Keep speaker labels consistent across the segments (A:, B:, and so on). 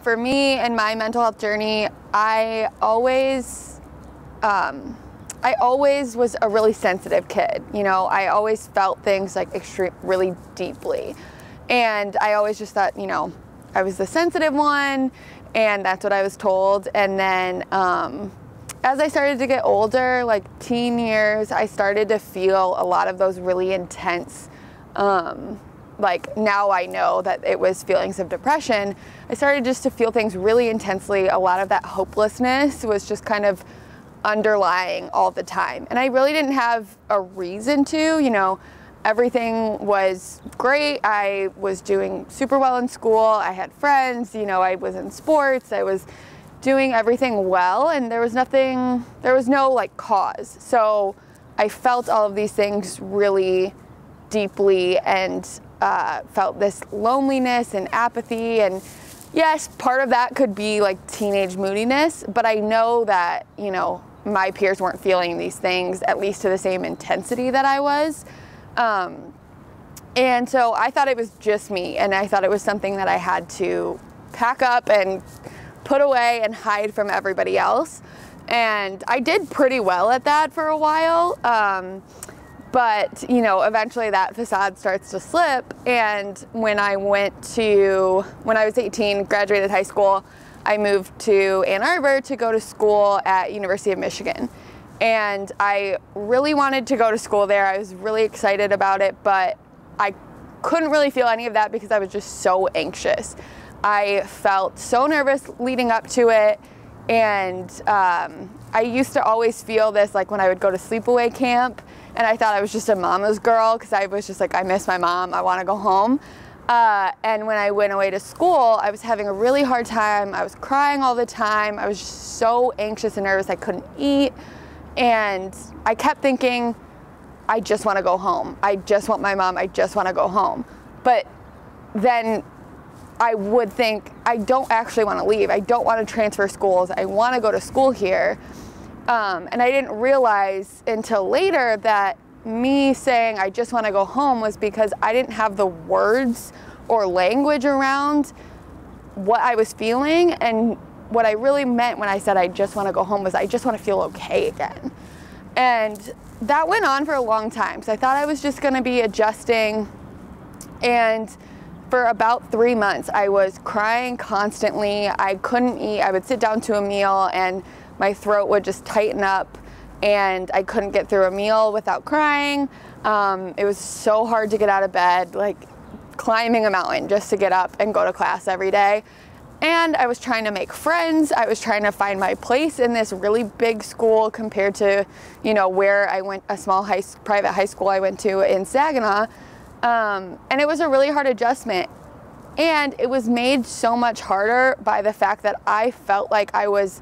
A: For me and my mental health journey, I always was a really sensitive kid. You know, I always felt things like really deeply. And I always just thought, you know, I was the sensitive one, and that's what I was told. And then as I started to get older, like teen years, I started to feel a lot of those really intense, like now I know that it was feelings of depression. I started just to feel things really intensely. A lot of that hopelessness was just kind of underlying all the time. And I really didn't have a reason to, you know, everything was great. I was doing super well in school. I had friends, you know, I was in sports. I was doing everything well, and there was no like cause. So I felt all of these things really deeply and felt this loneliness and apathy. And yes, part of that could be like teenage moodiness, but I know that, you know, my peers weren't feeling these things, at least to the same intensity that I was. And so I thought it was just me, and I thought it was something that I had to pack up and put away and hide from everybody else. And I did pretty well at that for a while. But, you know, eventually that facade starts to slip. And when I was 18, graduated high school, I moved to Ann Arbor to go to school at University of Michigan. And I really wanted to go to school there. I was really excited about it, but I couldn't really feel any of that because I was just so anxious. I felt so nervous leading up to it. And I used to always feel this like when I would go to sleepaway camp, and I thought I was just a mama's girl because I was just like, I miss my mom, I want to go home. And when I went away to school, I was having a really hard time. I was crying all the time. I was just so anxious and nervous I couldn't eat. And I kept thinking, I just want to go home. I just want my mom. I just want to go home. But then I would think, I don't actually want to leave. I don't want to transfer schools. I want to go to school here. And I didn't realize until later that me saying I just want to go home was because I didn't have the words or language around what I was feeling. And what I really meant when I said I just want to go home was I just want to feel okay again. And that went on for a long time. So I thought I was just going to be adjusting. And for about 3 months, I was crying constantly. I couldn't eat. I would sit down to a meal and my throat would just tighten up, and I couldn't get through a meal without crying. It was so hard to get out of bed, like climbing a mountain just to get up and go to class every day. And I was trying to make friends. I was trying to find my place in this really big school compared to, you know, where I went, a small private high school I went to in Saginaw. And it was a really hard adjustment. And it was made so much harder by the fact that I felt like I was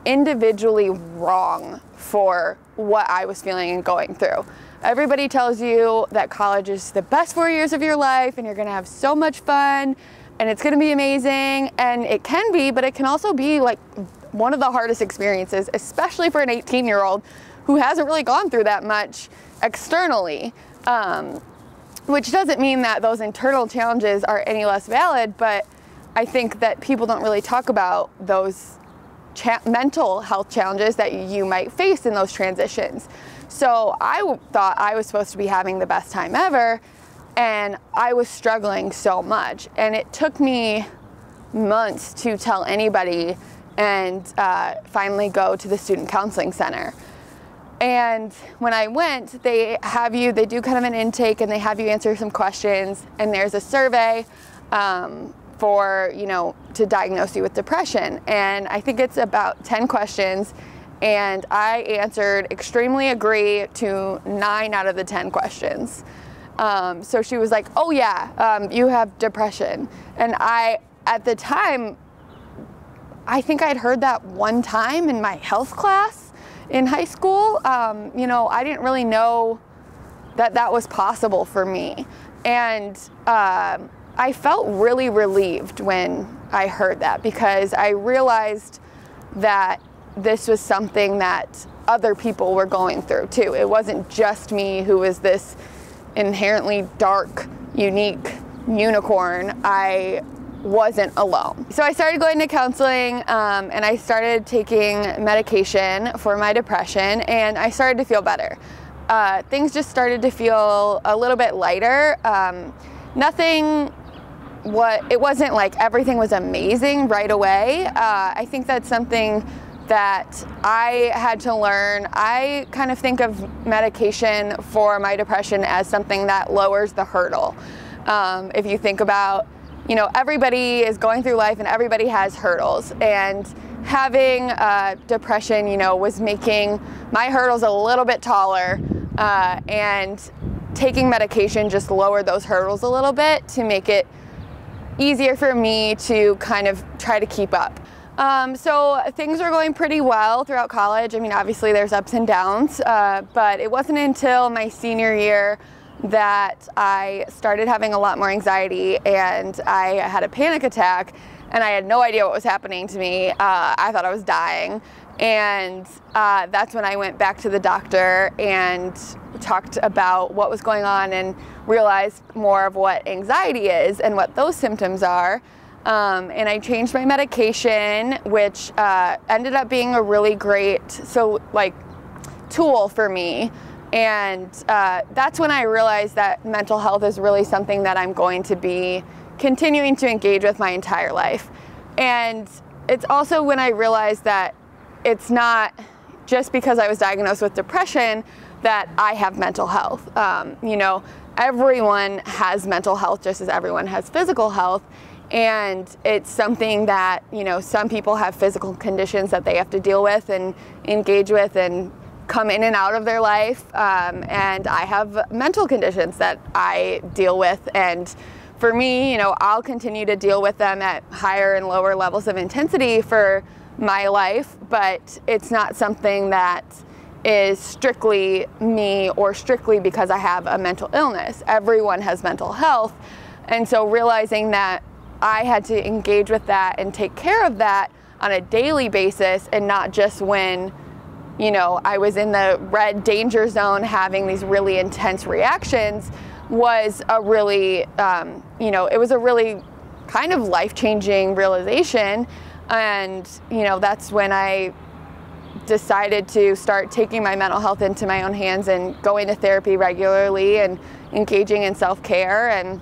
A: individually wrong for what I was feeling and going through. Everybody tells you that college is the best 4 years of your life and you're gonna have so much fun and it's gonna be amazing, and it can be, but it can also be like one of the hardest experiences, especially for an 18-year-old who hasn't really gone through that much externally. Which doesn't mean that those internal challenges are any less valid, but I think that people don't really talk about those mental health challenges that you might face in those transitions. So I thought I was supposed to be having the best time ever, and I was struggling so much. And it took me months to tell anybody and finally go to the student counseling center. And when I went, they do kind of an intake, and they have you answer some questions, and there's a survey for, you know, to diagnose you with depression. And I think it's about 10 questions, and I answered extremely agree to 9 out of the 10 questions. So she was like, oh yeah, you have depression. And at the time, I think I'd heard that one time in my health class in high school. You know, I didn't really know that that was possible for me. And I felt really relieved when I heard that, because I realized that this was something that other people were going through too. It wasn't just me who was this inherently dark, unique unicorn. I wasn't alone. So I started going to counseling and I started taking medication for my depression, and I started to feel better. Things just started to feel a little bit lighter. It wasn't like everything was amazing right away. I think that's something that I had to learn. I kind of think of medication for my depression as something that lowers the hurdle. If you think about, you know, everybody is going through life and everybody has hurdles, and having depression, you know, was making my hurdles a little bit taller, and taking medication just lowered those hurdles a little bit to make it easier for me to kind of try to keep up. So things were going pretty well throughout college. I mean, obviously there's ups and downs, but it wasn't until my senior year that I started having a lot more anxiety, and I had a panic attack, and I had no idea what was happening to me. I thought I was dying, and that's when I went back to the doctor and talked about what was going on and realized more of what anxiety is and what those symptoms are. And I changed my medication, which ended up being a really great tool for me. And that's when I realized that mental health is really something that I'm going to be continuing to engage with my entire life. And it's also when I realized that it's not just because I was diagnosed with depression that I have mental health. You know, everyone has mental health just as everyone has physical health. And it's something that, you know, some people have physical conditions that they have to deal with and engage with and come in and out of their life, and I have mental conditions that I deal with, and for me, you know, I'll continue to deal with them at higher and lower levels of intensity for my life, but it's not something that is strictly me or strictly because I have a mental illness. Everyone has mental health, and so realizing that I had to engage with that and take care of that on a daily basis, and not just when, you know, I was in the red danger zone having these really intense reactions, was a really, you know, it was a really kind of life-changing realization. And, you know, that's when I decided to start taking my mental health into my own hands and going to therapy regularly and engaging in self-care. And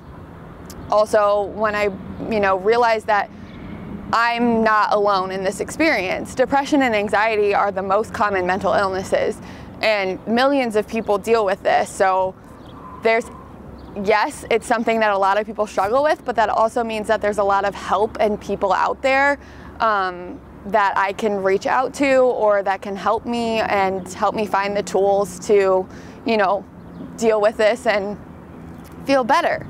A: also when I, you know, realized that I'm not alone in this experience. Depression and anxiety are the most common mental illnesses, and millions of people deal with this. So yes, it's something that a lot of people struggle with, but that also means that there's a lot of help and people out there that I can reach out to, or that can help me and help me find the tools to, you know, deal with this and feel better.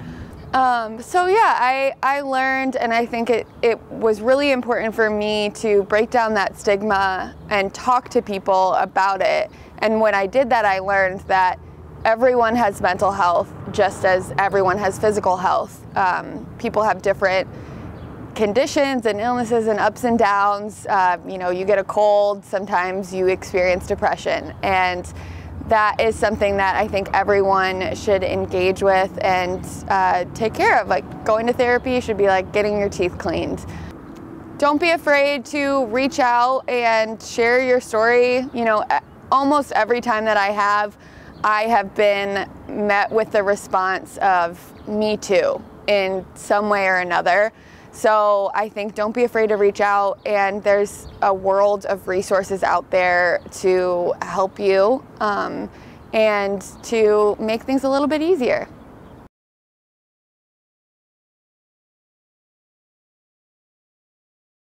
A: So yeah, I learned, and I think it was really important for me to break down that stigma and talk to people about it. And when I did that, I learned that everyone has mental health just as everyone has physical health. People have different conditions and illnesses and ups and downs. You know, you get a cold, sometimes you experience depression, and that is something that I think everyone should engage with and take care of. Like, going to therapy should be like getting your teeth cleaned. Don't be afraid to reach out and share your story. You know, almost every time that I have been met with the response of "me too" in some way or another. So I think don't be afraid to reach out, and there's a world of resources out there to help you and to make things a little bit easier.